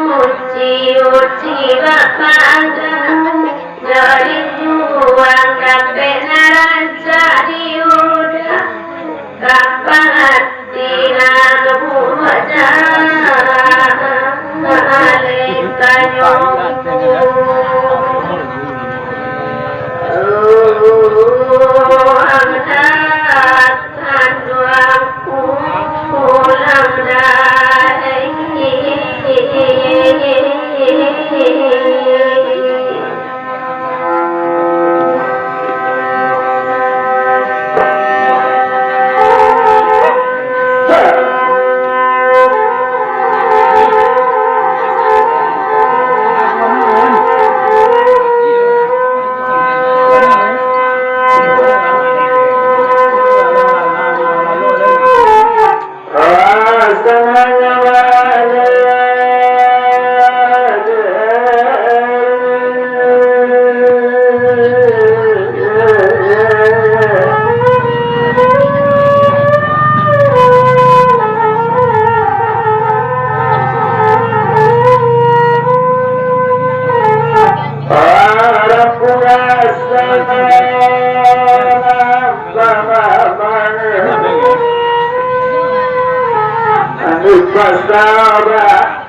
uci-uci bapanda dari juang kape naraja diuda kapan tina kebuaja alekayo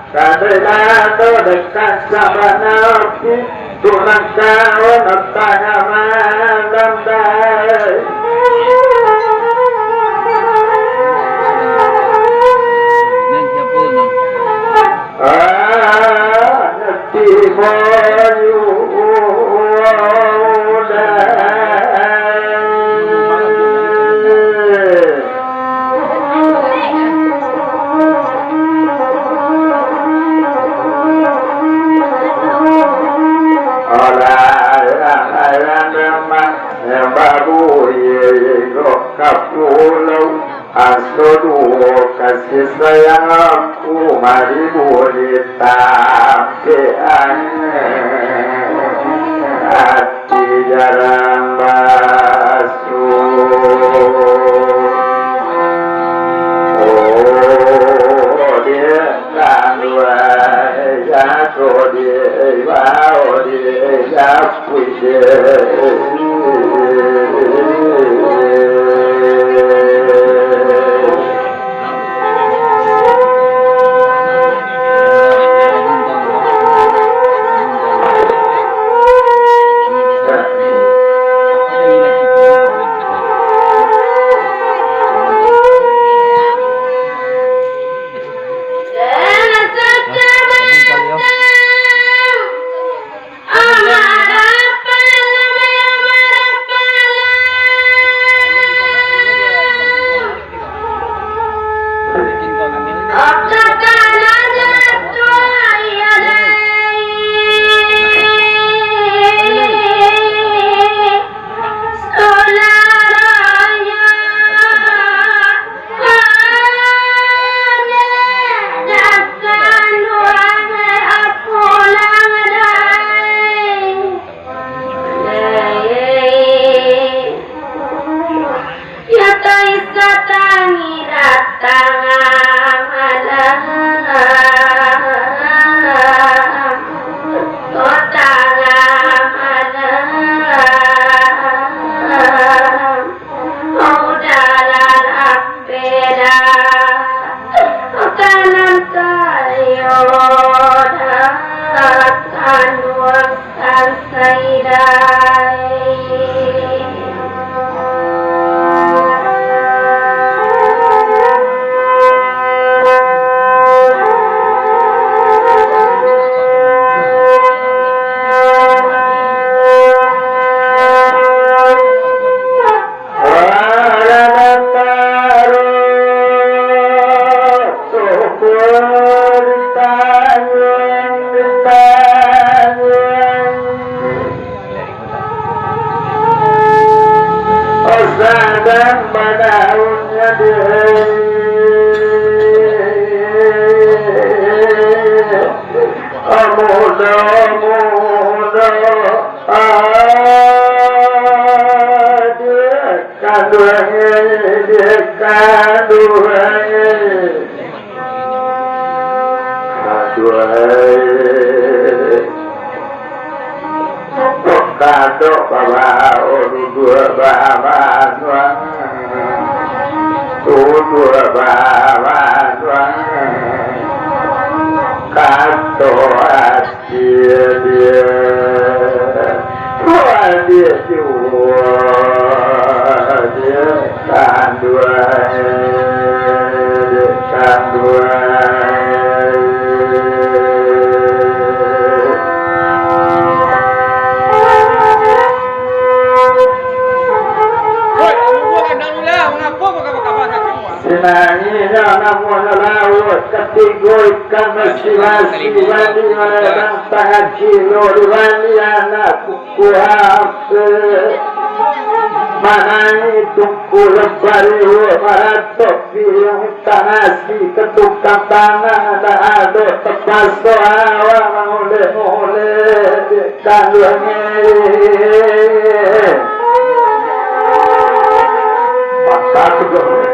Kadang-kadang dekat sama nabi Tuhan kawan tengah malam day Ngerti moyu Kapulau asodu kasih sayangku mari boleh tapian hati jarang basuh oh dia kanua jago dia bau dia japu dia Kado bawa dua bawa dua bawa kado dia dia kan dua Sinani namun laut ketiga ikan masih wali malang tangan kilo wali anak kuhafse mahani tungku lembari maratok yang tanasi ketukang tanah ada terpaso awal oleh kandungnya maka juga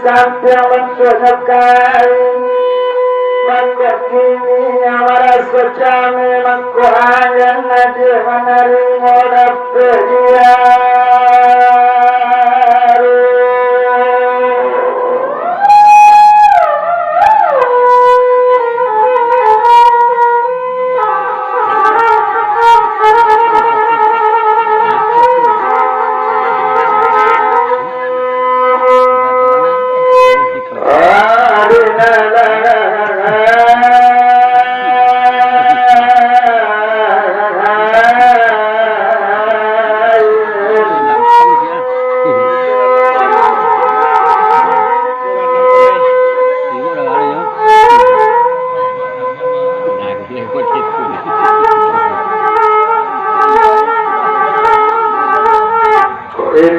sampai mencokai mengkini merasa kami mengkuhanya nanti menerima dapat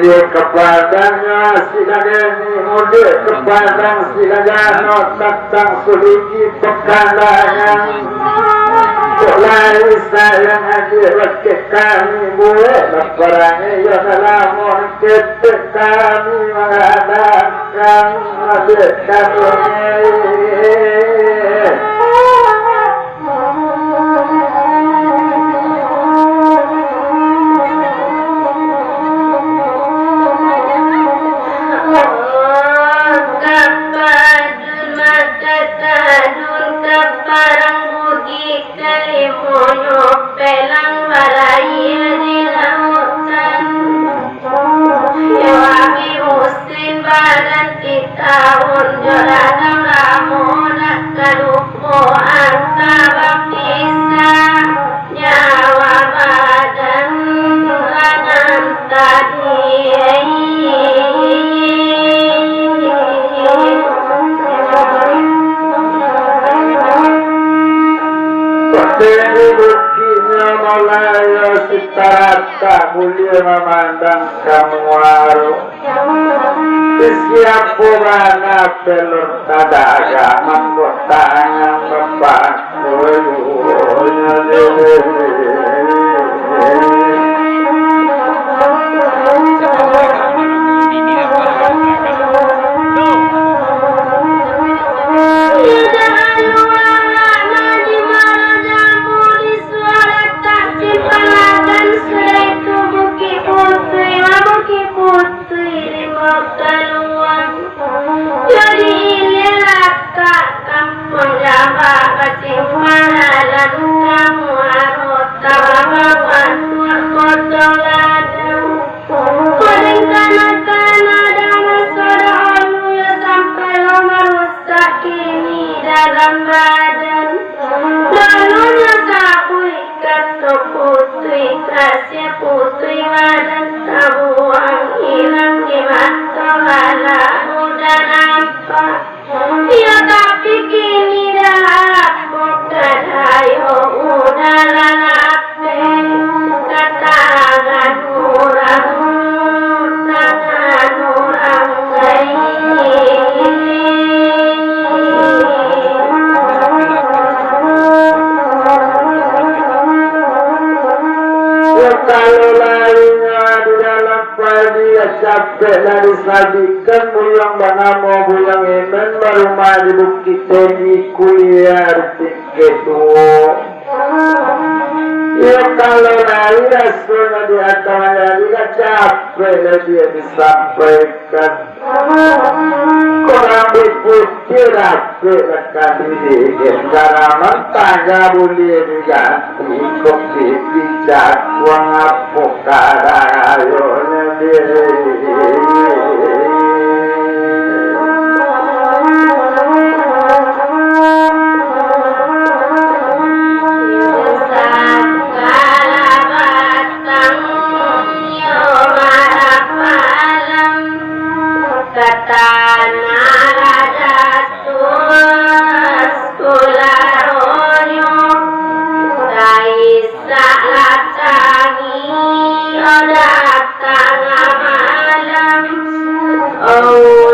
dia kepadanya sidagani mudik kepadang sidagano tatang suliki pekandangan Tulai sayang hadir ke kami boleh leparannya ya lamun ketik kami mengadakan hadir kami tak mulia memandang kamu warung siap purana pelur tadaga mengkotanya bapak capek dari sajikan pulang banamo pulang emen barumah di bukit tinggi kuliah tiket ya kalau nari rasulnya di atas dia capek dia disampaikan kurang berpikir rapi akan diri karena tangga boleh diganti kopi bijak uang apa karayonya diri Oh,